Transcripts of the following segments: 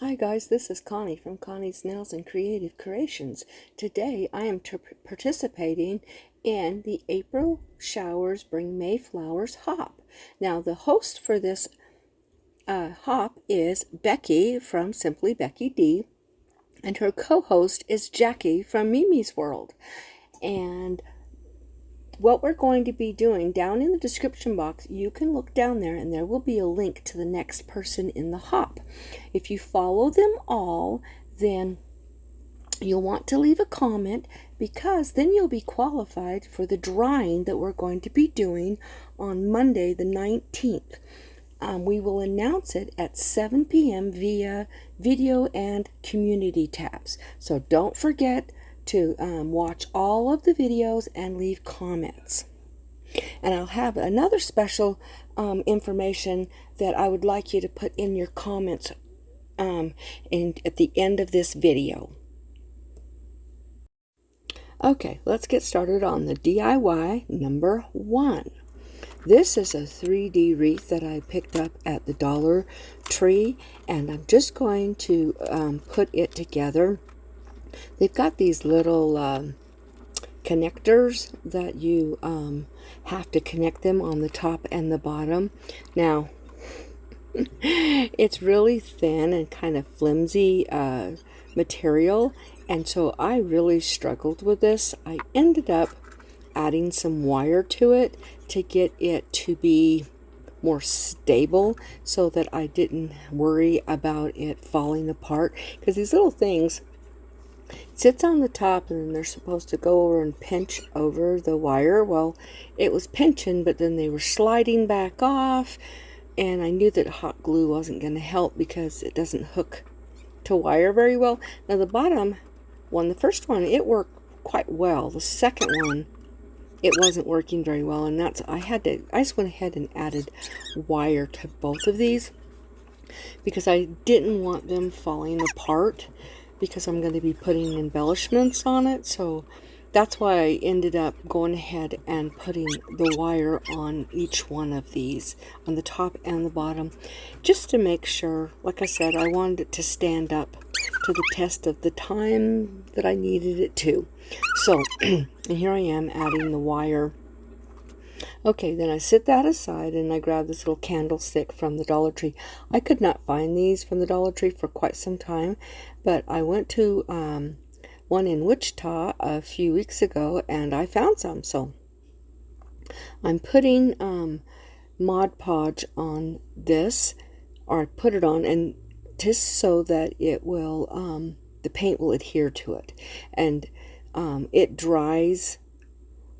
Hi guys, this is Connie from Connie's Nails and Creative Creations. Today I am participating in the April Showers Bring May Flowers Hop. Now the host for this hop is Becky from Simply Becky D, and her co-host is Jackie from Mimi's World. And what we're going to be doing, down in the description box, you can look down there and there will be a link to the next person in the hop. If you follow them all, then you'll want to leave a comment, because then you'll be qualified for the drawing that we're going to be doing on Monday the 19th. We will announce it at 7 p.m. via video and community tabs. So don't forget to watch all of the videos and leave comments. And I'll have another special information that I would like you to put in your comments at the end of this video. Okay, let's get started on the DIY number 1. This is a 3D wreath that I picked up at the Dollar Tree, and I'm just going to put it together. They've got these little connectors that you have to connect them on the top and the bottom. Now, it's really thin and kind of flimsy material, and so I really struggled with this. I ended up adding some wire to it to get it to be more stable so that I didn't worry about it falling apart, because these little things sits on the top and then they're supposed to go over and pinch over the wire. Well, it was pinching, but then they were sliding back off, and I knew that hot glue wasn't going to help because it doesn't hook to wire very well. Now the bottom one, the first one, it worked quite well. The second one, it wasn't working very well, and that's I just went ahead and added wire to both of these because I didn't want them falling apart, because I'm going to be putting embellishments on it. So that's why I ended up going ahead and putting the wire on each one of these, on the top and the bottom, just to make sure. Like I said, I wanted it to stand up to the test of the time that I needed it to. So, and here I am adding the wire. Okay, then I set that aside and I grabbed this little candlestick from the Dollar Tree. I could not find these from the Dollar Tree for quite some time, but I went to one in Wichita a few weeks ago and I found some. So I'm putting Mod Podge on this, or I put it on, and just so that it will, the paint will adhere to it. And it dries.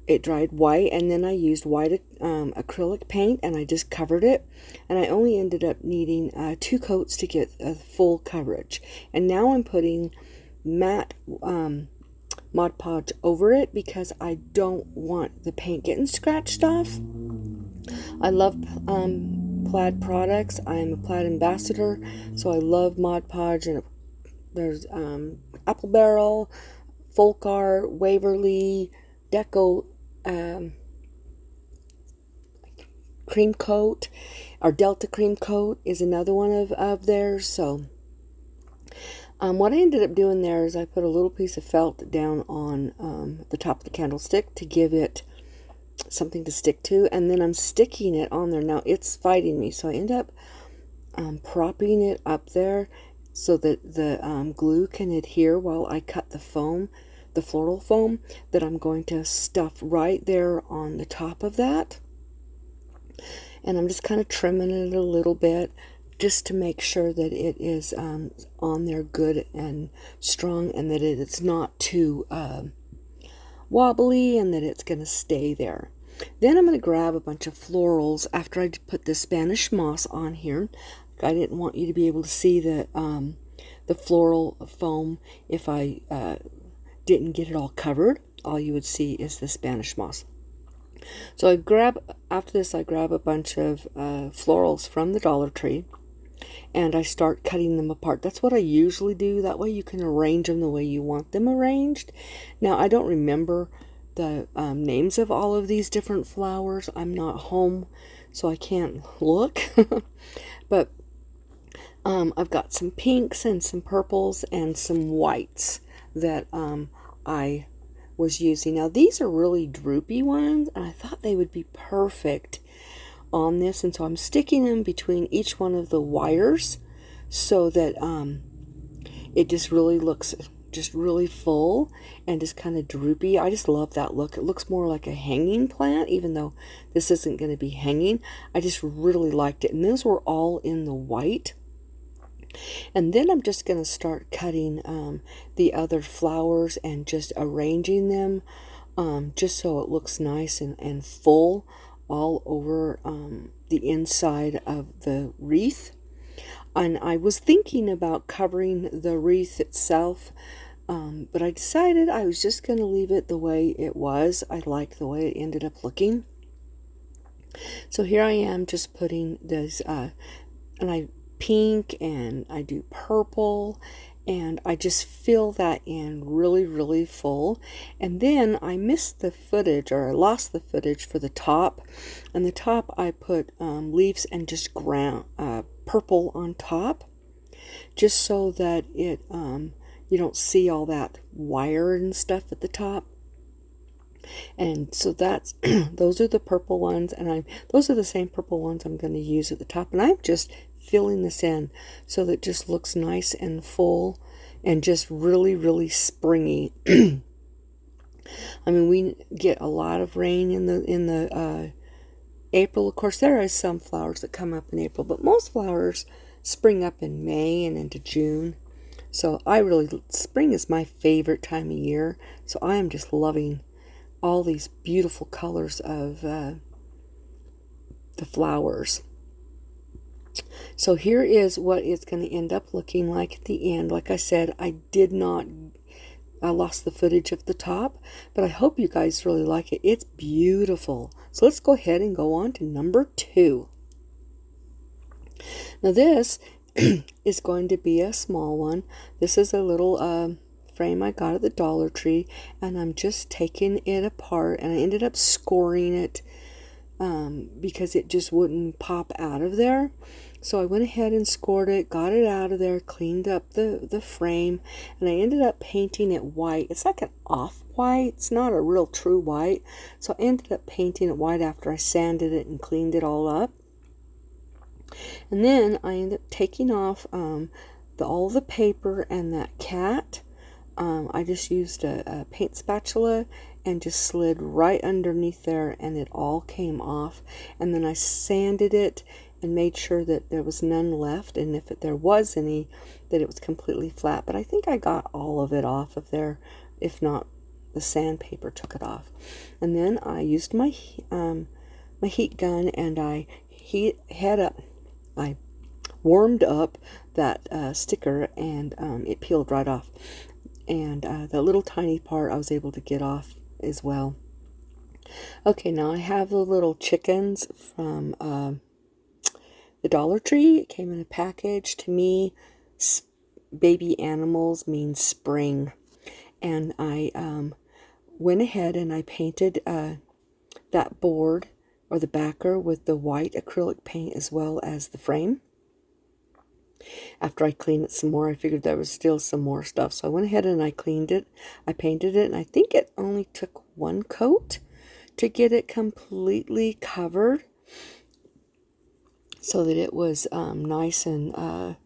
It dried white, and then I used white acrylic paint, and I just covered it, and I only ended up needing 2 coats to get a full coverage. And now I'm putting matte Mod Podge over it because I don't want the paint getting scratched off. I love Plaid products. I'm a Plaid ambassador, so I love Mod Podge, and there's applebarrel, Folk Art, Waverly, Decor, cream coat, or Delta cream coat is another one of theirs. So what I ended up doing there is I put a little piece of felt down on the top of the candlestick to give it something to stick to, and then I'm sticking it on there. Now it's fighting me, so I end up propping it up there so that the glue can adhere while I cut the foam, the floral foam that I'm going to stuff right there on the top of that. And I'm just kind of trimming it a little bit just to make sure that it is on there good and strong, and that it's not too wobbly, and that it's going to stay there. Then I'm going to grab a bunch of florals after I put the Spanish moss on here. I didn't want you to be able to see the floral foam if I didn't get it all covered. All you would see is the Spanish moss. So after this I grab a bunch of florals from the Dollar Tree, and I start cutting them apart. That's what I usually do. That way you can arrange them the way you want them arranged. Now I don't remember the names of all of these different flowers. I'm not home, so I can't look. But I've got some pinks and some purples and some whites that I was using. Now these are really droopy ones, and I thought they would be perfect on this, and so I'm sticking them between each one of the wires so that it just really looks just really full and just kind of droopy. I just love that look. It looks more like a hanging plant, even though this isn't going to be hanging. I just really liked it, and those were all in the white. And then I'm just going to start cutting the other flowers and just arranging them just so it looks nice and full all over the inside of the wreath. And I was thinking about covering the wreath itself, but I decided I was just going to leave it the way it was. I liked the way it ended up looking. So here I am just putting this, and I pink and I do purple, and I just fill that in really, really full. And then I missed the footage, or I lost the footage for the top. And the top I put leaves and just ground purple on top, just so that it you don't see all that wire and stuff at the top. And so that's those are the purple ones, and those are the same purple ones I'm going to use at the top. And I'm just filling this in so that it just looks nice and full and just really, really springy. I mean, we get a lot of rain in the April. Of course, there are some flowers that come up in April, but most flowers spring up in May and into June. So spring is my favorite time of year. So I am just loving all these beautiful colors of the flowers. So here is what it's going to end up looking like at the end. Like I said, I lost the footage of the top, but I hope you guys really like it. It's beautiful. So let's go ahead and go on to number 2. Now this is going to be a small one. This is a little frame I got at the Dollar Tree, and I'm just taking it apart, and I ended up scoring it because it just wouldn't pop out of there. So I went ahead and scored it, got it out of there, cleaned up the frame, and I ended up painting it white. It's like an off-white. It's not a real true white. So I ended up painting it white after I sanded it and cleaned it all up. And then I ended up taking off all the paper and that cat. I just used a paint spatula and just slid right underneath there, and it all came off. And then I sanded it and made sure that there was none left, and if there was any, that it was completely flat. But I think I got all of it off of there. If not, the sandpaper took it off. And then I used my heat gun, and I warmed up that sticker, and it peeled right off. And the little tiny part I was able to get off as well. Okay, now I have the little chickens from the Dollar Tree. It came in a package. To me, baby animals mean spring. And I went ahead and I painted that board, or the backer, with the white acrylic paint as well as the frame. After I cleaned it some more, I figured there was still some more stuff. So I went ahead and I cleaned it. I painted it, and I think it only took one coat to get it completely covered, so that it was nice and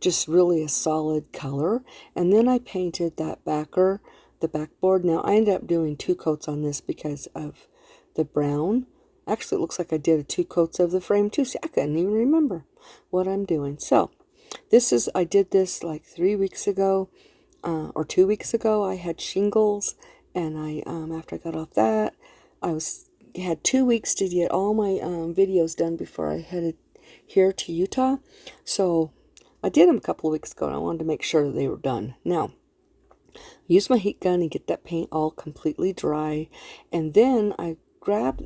just really a solid color. And then I painted that backer, the backboard. Now I ended up doing 2 coats on this because of the brown. Actually, it looks like I did 2 coats of the frame too. See, I couldn't even remember what I'm doing. So I did this like 3 weeks ago, or 2 weeks ago. I had shingles, and after I got off that, had 2 weeks to get all my videos done before I headed here to Utah. So I did them a couple of weeks ago, and I wanted to make sure that they were done. Now, use my heat gun and get that paint all completely dry, and then I grabbed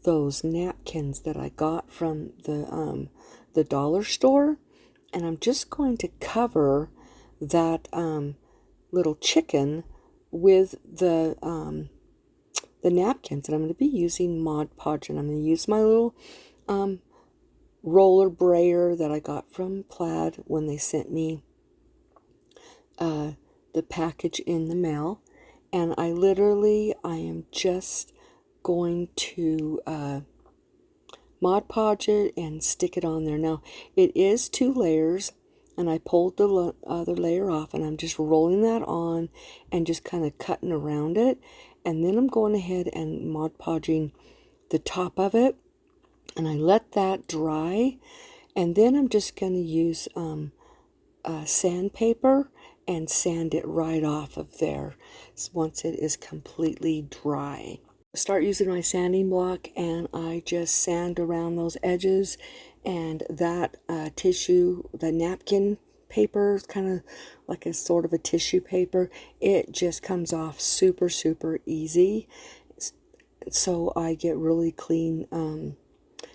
those napkins that I got from the dollar store, and I'm just going to cover that little chicken with the napkins. And I'm going to be using Mod Podge, and I'm going to use my little roller brayer that I got from Plaid when they sent me the package in the mail. And I am just going to Mod Podge it and stick it on there. Now, it is 2 layers, and I pulled the other layer off, and I'm just rolling that on and just kind of cutting around it. And then I'm going ahead and Mod Podging the top of it, and I let that dry. And then I'm just going to use sandpaper and sand it right off of there once it is completely dry. Start using my sanding block, and I just sand around those edges, and that tissue, the napkin paper is kind of like a sort of a tissue paper. It just comes off super easy, so I get really clean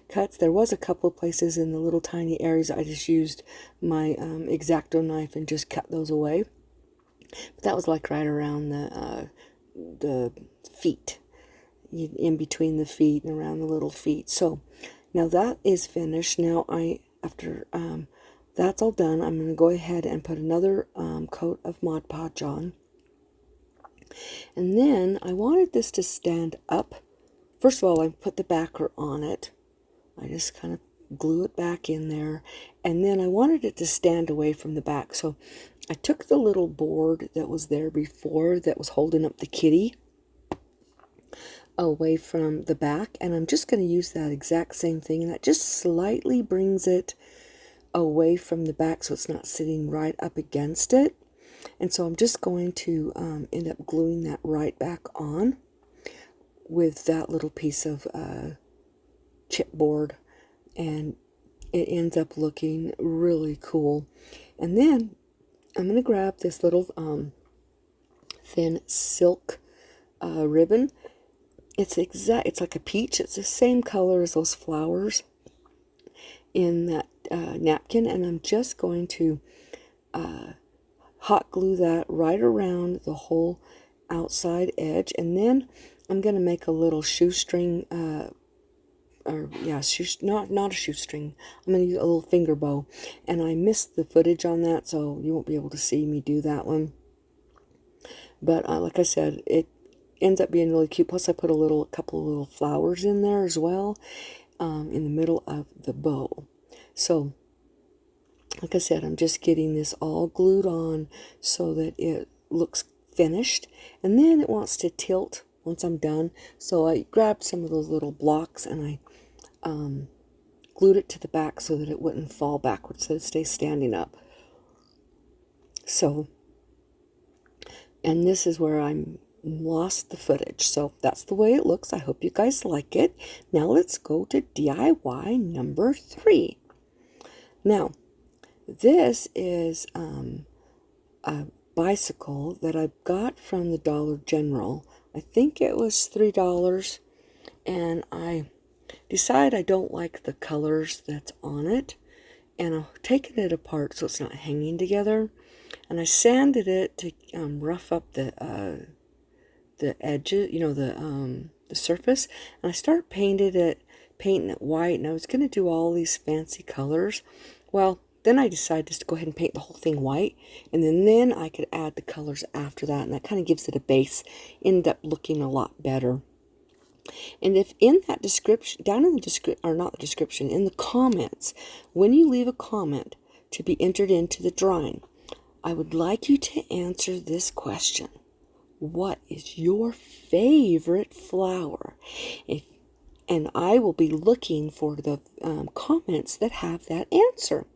cuts. There was a couple of places in the little tiny areas I just used my X-Acto knife and just cut those away, but that was like right around the feet, in between the feet and around the little feet. So now that is finished. Now after that's all done, I'm going to go ahead and put another coat of Mod Podge on. And then I wanted this to stand up. First of all, I put the backer on it. I just kind of glue it back in there. And then I wanted it to stand away from the back. So I took the little board that was there before that was holding up the kitty away from the back, and I'm just going to use that exact same thing, and that just slightly brings it away from the back so it's not sitting right up against it. And so I'm just going to end up gluing that right back on with that little piece of chipboard, and it ends up looking really cool. And then I'm going to grab this little thin silk ribbon. It's like a peach. It's the same color as those flowers in that napkin, and I'm just going to hot glue that right around the whole outside edge. And then I'm going to make a little shoestring, not a shoestring. I'm going to use a little finger bow, and I missed the footage on that, so you won't be able to see me do that one. But like I said, it ends up being really cute. Plus I put a couple of little flowers in there as well, in the middle of the bow. So like I said, I'm just getting this all glued on so that it looks finished, and then it wants to tilt once I'm done. So I grabbed some of those little blocks and I glued it to the back so that it wouldn't fall backwards, so it stays standing up. So, and this is where I'm lost the footage. So that's the way it looks. I hope you guys like it. Now let's go to DIY number 3. Now, this is a bicycle that I got from the Dollar General. I think it was $3, and I decided I don't like the colors that's on it, and I've taken it apart so it's not hanging together, and I sanded it to rough up the edges, the surface, and I started painting it white, and I was going to do all these fancy colors. Well, then I decided just to go ahead and paint the whole thing white, and then I could add the colors after that, and that kind of gives it a base, end up looking a lot better. And if in that description, down in the description, or not the description, in the comments, when you leave a comment to be entered into the drawing, I would like you to answer this question. What is your favorite flower? And I will be looking for the comments that have that answer.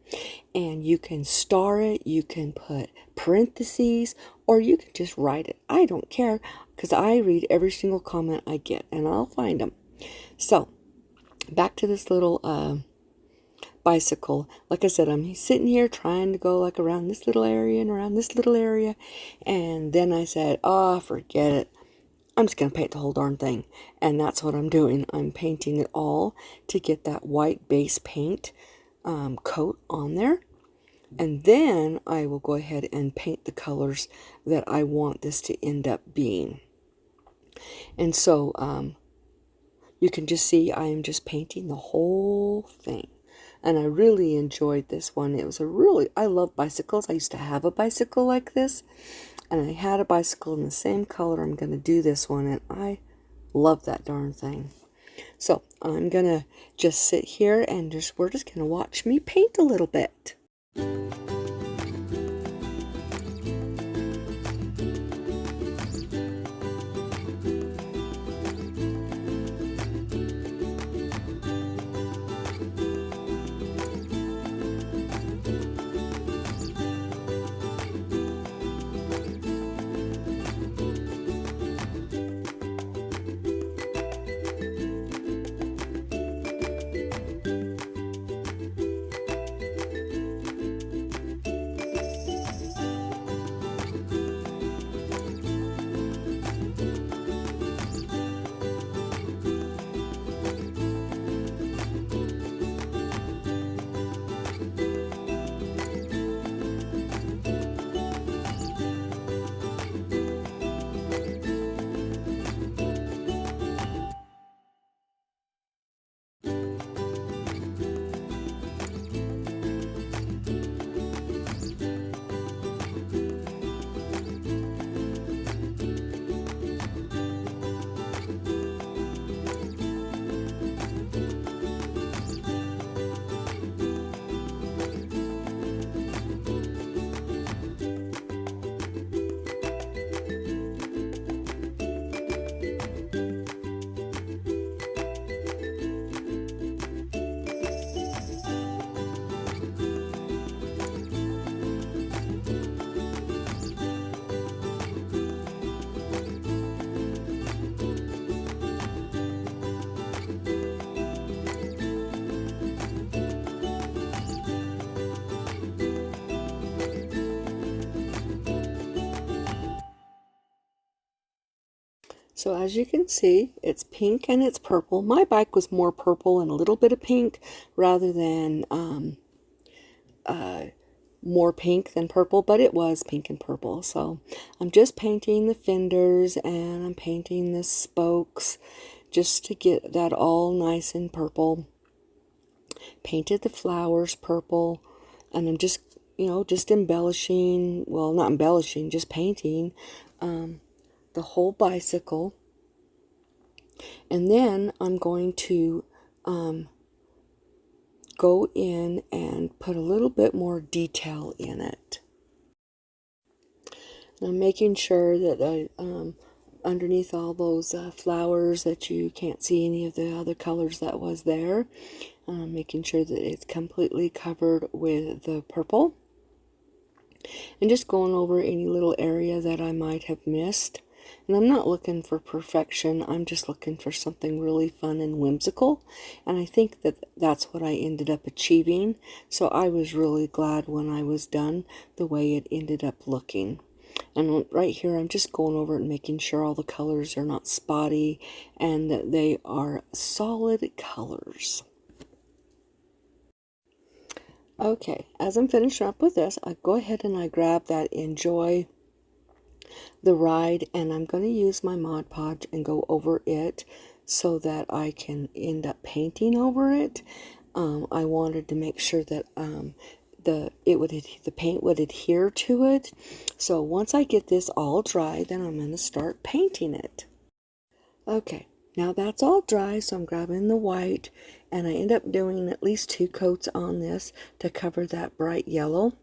And you can star it, you can put parentheses, or you can just write it. I don't care, because I read every single comment I get, and I'll find them. So, back to this little bicycle. Like I said, I'm sitting here trying to go like around this little area and around this little area, and then I said, oh, forget it. I'm just going to paint the whole darn thing. And that's what I'm doing. I'm painting it all to get that white base paint coat on there. And then I will go ahead and paint the colors that I want this to end up being. And so you can just see I am just painting the whole thing. and I really enjoyed this one. It was I love bicycles. I used to have a bicycle like this, and I had a bicycle in the same color. I'm going to do this one, and I love that darn thing. So I'm going to just sit here and we're just going to watch me paint a little bit. So as you can see, it's pink and it's purple. My bike was more purple and a little bit of pink rather than more pink than purple, but it was pink and purple. So I'm just painting the fenders and I'm painting the spokes just to get that all nice and purple. Painted the flowers purple, and I'm just, just embellishing, well, not embellishing, just painting the whole bicycle. And then I'm going to go in and put a little bit more detail in it. And I'm making sure that underneath all those flowers that you can't see any of the other colors that was there, making sure that it's completely covered with the purple. And just going over any little area that I might have missed. And I'm not looking for perfection, I'm just looking for something really fun and whimsical. And I think that that's what I ended up achieving. So I was really glad when I was done the way it ended up looking. And right here I'm just going over and making sure all the colors are not spotty and that they are solid colors. Okay, as I'm finishing up with this, I go ahead and I grab that Enjoy the Ride, and I'm going to use my Mod Podge and go over it so that I can end up painting over it. I wanted to make sure that the paint would adhere to it. So once I get this all dry, then I'm going to start painting it. Okay, now that's all dry, so I'm grabbing the white, and I end up doing at least 2 coats on this to cover that bright yellow.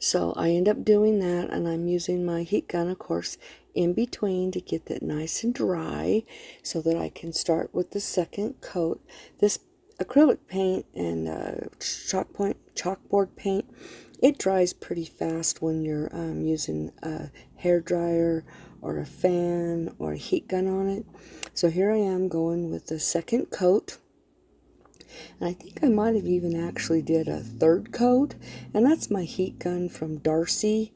So I end up doing that, and I'm using my heat gun, of course, in between to get that nice and dry so that I can start with the second coat. This acrylic paint and chalkboard paint, it dries pretty fast when you're using a hair dryer or a fan or a heat gun on it. So here I am going with the second coat. And I think I might have even actually did a third coat, and that's my heat gun from Darcy,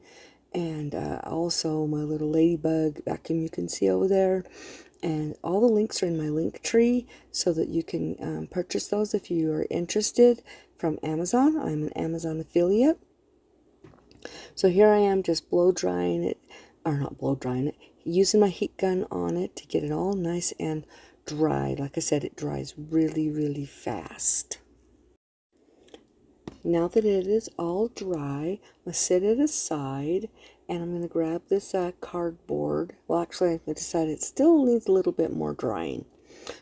and also my little ladybug vacuum you can see over there. And all the links are in my link tree so that you can purchase those if you are interested from Amazon. I'm an Amazon affiliate. So here I am just blow drying it, or not blow drying it, using my heat gun on it to get it all nice and dry. Like I said, it dries really, really fast. Now that it is all dry, I'm going to set it aside, and I'm going to grab this cardboard. Well, actually, I decided it still needs a little bit more drying.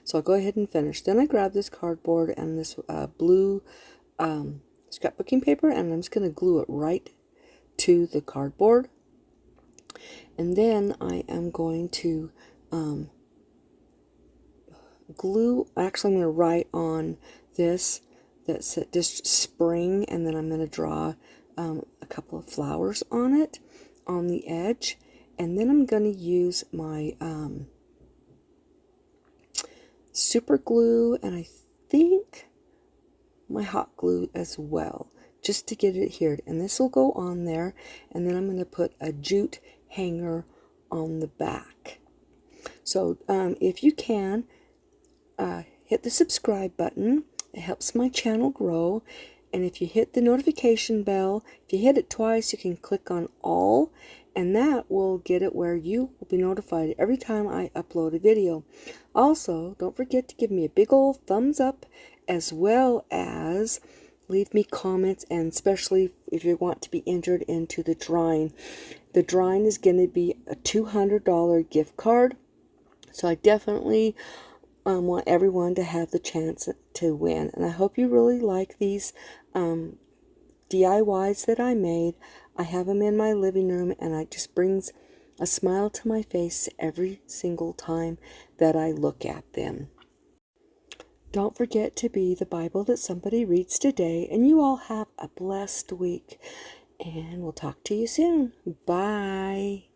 So I'll go ahead and finish. Then I grab this cardboard and this blue scrapbooking paper, and I'm just going to glue it right to the cardboard. And then I am going to glue, actually I'm going to write on this that's this spring, and then I'm going to draw a couple of flowers on it on the edge, and then I'm going to use my super glue, and I think my hot glue as well, just to get it adhered. And this will go on there, and then I'm going to put a jute hanger on the back. So if you can, hit the subscribe button. It helps my channel grow. And if you hit the notification bell, if you hit it twice, you can click on all, and that will get it where you will be notified every time I upload a video. Also, don't forget to give me a big old thumbs up, as well as leave me comments, and especially if you want to be entered into the drawing. The drawing is going to be a $200 gift card, so I definitely want everyone to have the chance to win. And I hope you really like these DIYs that I made. I have them in my living room, and it just brings a smile to my face every single time that I look at them. Don't forget to be the Bible that somebody reads today, and you all have a blessed week. And we'll talk to you soon. Bye.